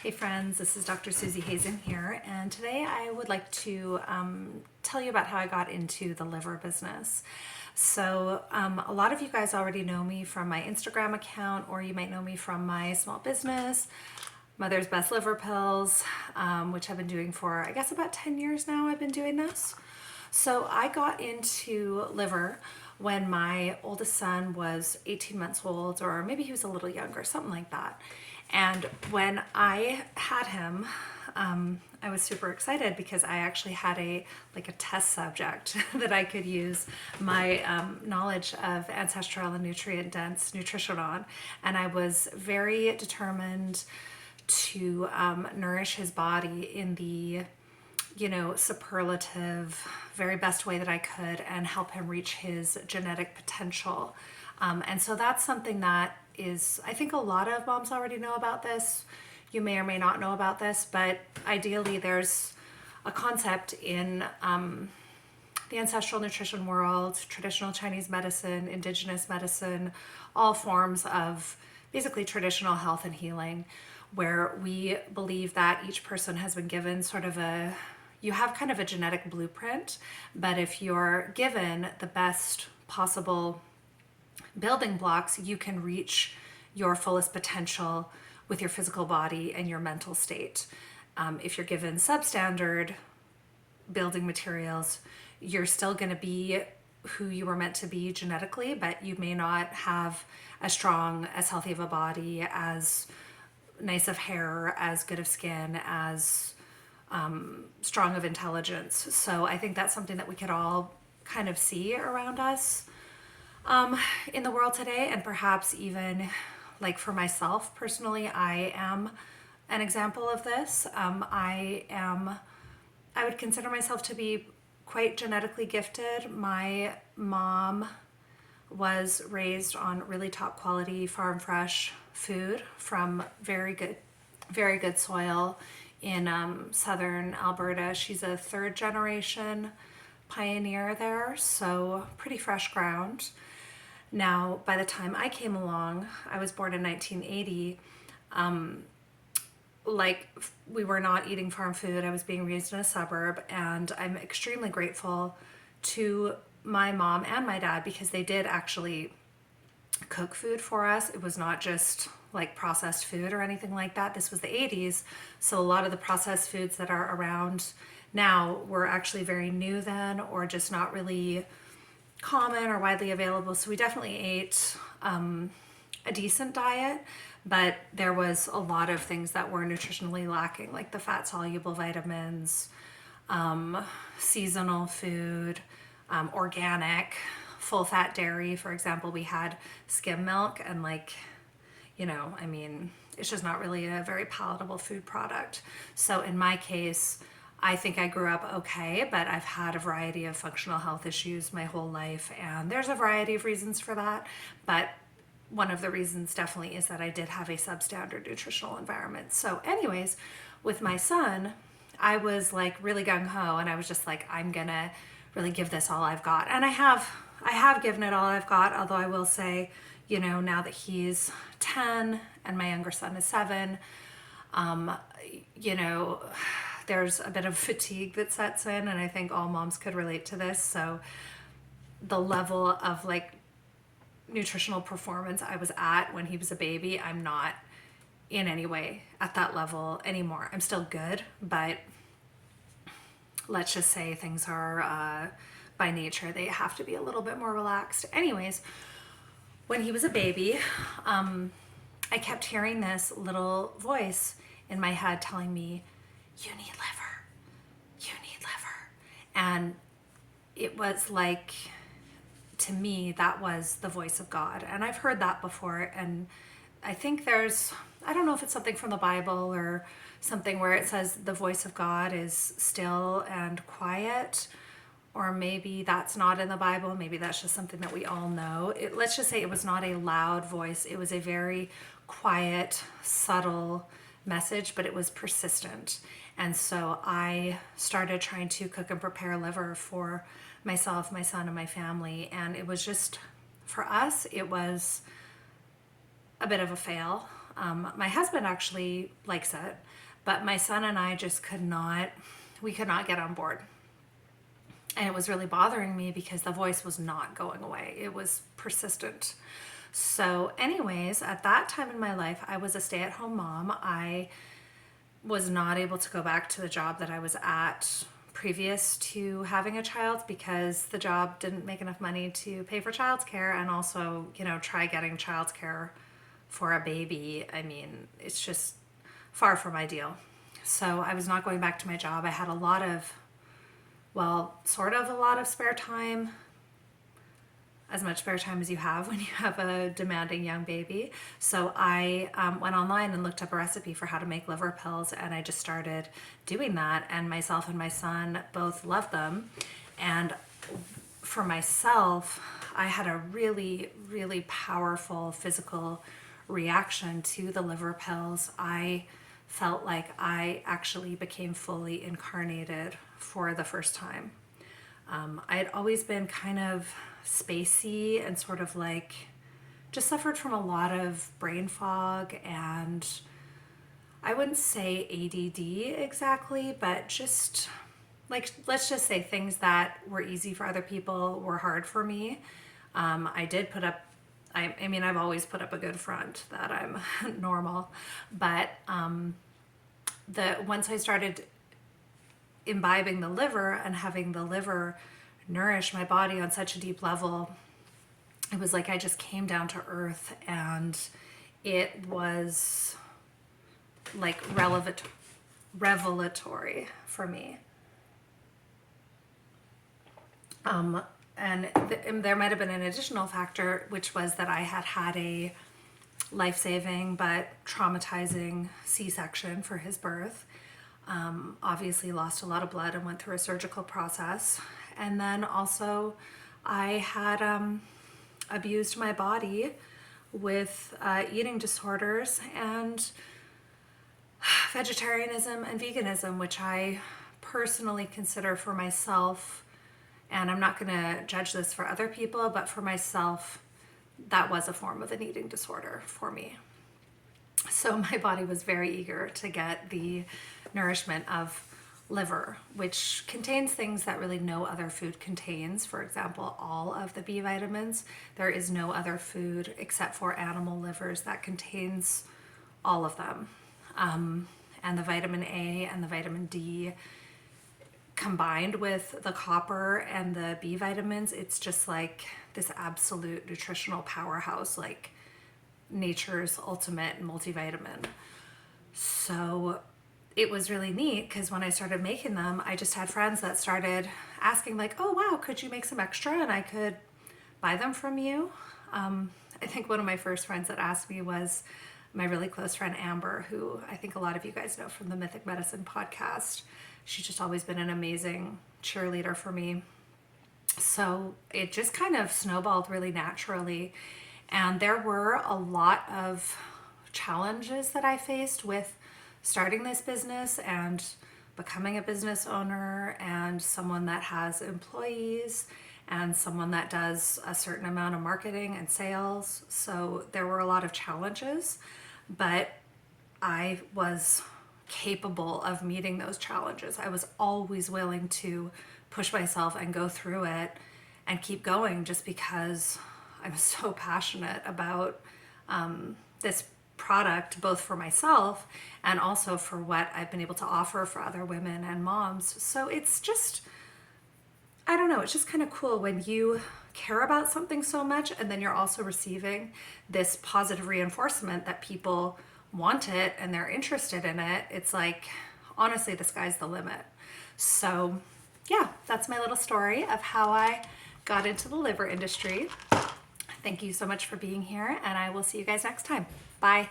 Hey friends, this is Dr. Susie Hazen here, and today I would like to tell you about how I got into the liver business. So, a lot of you guys already know me from my Instagram account, or you might know me from my small business, Mother's Best Liver Pills, which I've been doing for, I guess, about 10 years now. I've been doing this. So, I got into liver when my oldest son was 18 months old, or maybe he was a little younger, something like that. And when I had him, I was super excited because I actually had a test subject that I could use my knowledge of ancestral and nutrient dense nutrition on, and I was very determined to nourish his body in the superlative, very best way that I could and help him reach his genetic potential. And so that's something that is, I think a lot of moms already know about this. You may or may not know about this, but ideally there's a concept in the ancestral nutrition world, traditional Chinese medicine, indigenous medicine, all forms of basically traditional health and healing, where we believe that each person has been given you have kind of a genetic blueprint, but if you're given the best possible building blocks, you can reach your fullest potential with your physical body and your mental state. If you're given substandard building materials, you're still going to be who you were meant to be genetically, but you may not have as strong, as healthy of a body, as nice of hair, as good of skin, as strong of intelligence. So I think that's something that we could all kind of see around us in the world today, and perhaps even like for myself personally, I am an example of this. I would consider myself to be quite genetically gifted. My mom was raised on really top quality farm fresh food from very good soil in southern Alberta. She's a third generation pioneer there, so pretty fresh ground. Now, by the time I came along, I was born in 1980, we were not eating farm food. I was being raised in a suburb, and I'm extremely grateful to my mom and my dad because they did actually cook food for us. It was not just like processed food or anything like that. This was the 80s, so a lot of the processed foods that are around now were actually very new then, or just not really common or widely available. So we definitely ate a decent diet, but there was a lot of things that were nutritionally lacking, like the fat soluble vitamins, seasonal food, organic, full fat dairy. For example, we had skim milk, and it's just not really a very palatable food product. So in my case, I think I grew up okay, but I've had a variety of functional health issues my whole life, and there's a variety of reasons for that. But one of the reasons definitely is that I did have a substandard nutritional environment. So, anyways, with my son, I was like really gung ho, and I was just like, I'm gonna really give this all I've got, and I have given it all I've got. Although I will say, now that he's 10 and my younger son is 7, you know, there's a bit of fatigue that sets in, and I think all moms could relate to this. So the level of nutritional performance I was at when he was a baby, I'm not in any way at that level anymore. I'm still good, but let's just say things are by nature, they have to be a little bit more relaxed. Anyways, when he was a baby, I kept hearing this little voice in my head telling me, you need liver, you need liver. And it was like, to me, that was the voice of God. And I've heard that before. And I think I don't know if it's something from the Bible or something where it says the voice of God is still and quiet, or maybe that's not in the Bible. Maybe that's just something that we all know. Let's just say it was not a loud voice. It was a very quiet, subtle message, but it was persistent. And so I started trying to cook and prepare liver for myself, my son, and my family. And it was just, for us, it was a bit of a fail. My husband actually likes it, but my son and I just we could not get on board. And it was really bothering me because the voice was not going away. It was persistent. So, anyways, at that time in my life, I was a stay-at-home mom. I was not able to go back to the job that I was at previous to having a child because the job didn't make enough money to pay for childcare, and also, try getting childcare for a baby. I mean, it's just far from ideal. So I was not going back to my job. I had a lot of spare time, as much spare time as you have when you have a demanding young baby. So I went online and looked up a recipe for how to make liver pills, and I just started doing that, and myself and my son both loved them. And for myself, I had a really, really powerful physical reaction to the liver pills. I felt like I actually became fully incarnated for the first time. I had always been kind of spacey and sort of like just suffered from a lot of brain fog, and I wouldn't say ADD exactly, but just like, let's just say things that were easy for other people were hard for me. I did put up, I mean, I've always put up a good front that I'm normal, but once I started imbibing the liver and having the liver nourish my body on such a deep level, it was like I just came down to earth, and it was like revelatory for me. And there might have been an additional factor, which was that I had a life-saving but traumatizing C-section for his birth. Obviously lost a lot of blood and went through a surgical process. And then also I had abused my body with eating disorders and vegetarianism and veganism, which I personally consider for myself, and I'm not going to judge this for other people, but for myself, that was a form of an eating disorder for me. So my body was very eager to get the nourishment of liver, which contains things that really no other food contains. For example, all of the B vitamins. There is no other food except for animal livers that contains all of them. And the vitamin A and the vitamin D combined with the copper and the B vitamins, it's just like this absolute nutritional powerhouse, like nature's ultimate multivitamin. So it was really neat because when I started making them, I just had friends that started asking like, oh wow, could you make some extra and I could buy them from you? I think one of my first friends that asked me was my really close friend Amber, who I think a lot of you guys know from the Mythic Medicine podcast. She's just always been an amazing cheerleader for me. So it just kind of snowballed really naturally. And there were a lot of challenges that I faced with starting this business and becoming a business owner and someone that has employees and someone that does a certain amount of marketing and sales. So there were a lot of challenges, but I was capable of meeting those challenges. I was always willing to push myself and go through it and keep going just because I'm so passionate about this product, both for myself and also for what I've been able to offer for other women and moms. So it's just, I don't know, it's just kind of cool when you care about something so much and then you're also receiving this positive reinforcement that people want it and they're interested in it. It's like, honestly, the sky's the limit. So yeah, that's my little story of how I got into the liver industry. Thank you so much for being here, and I will see you guys next time. Bye.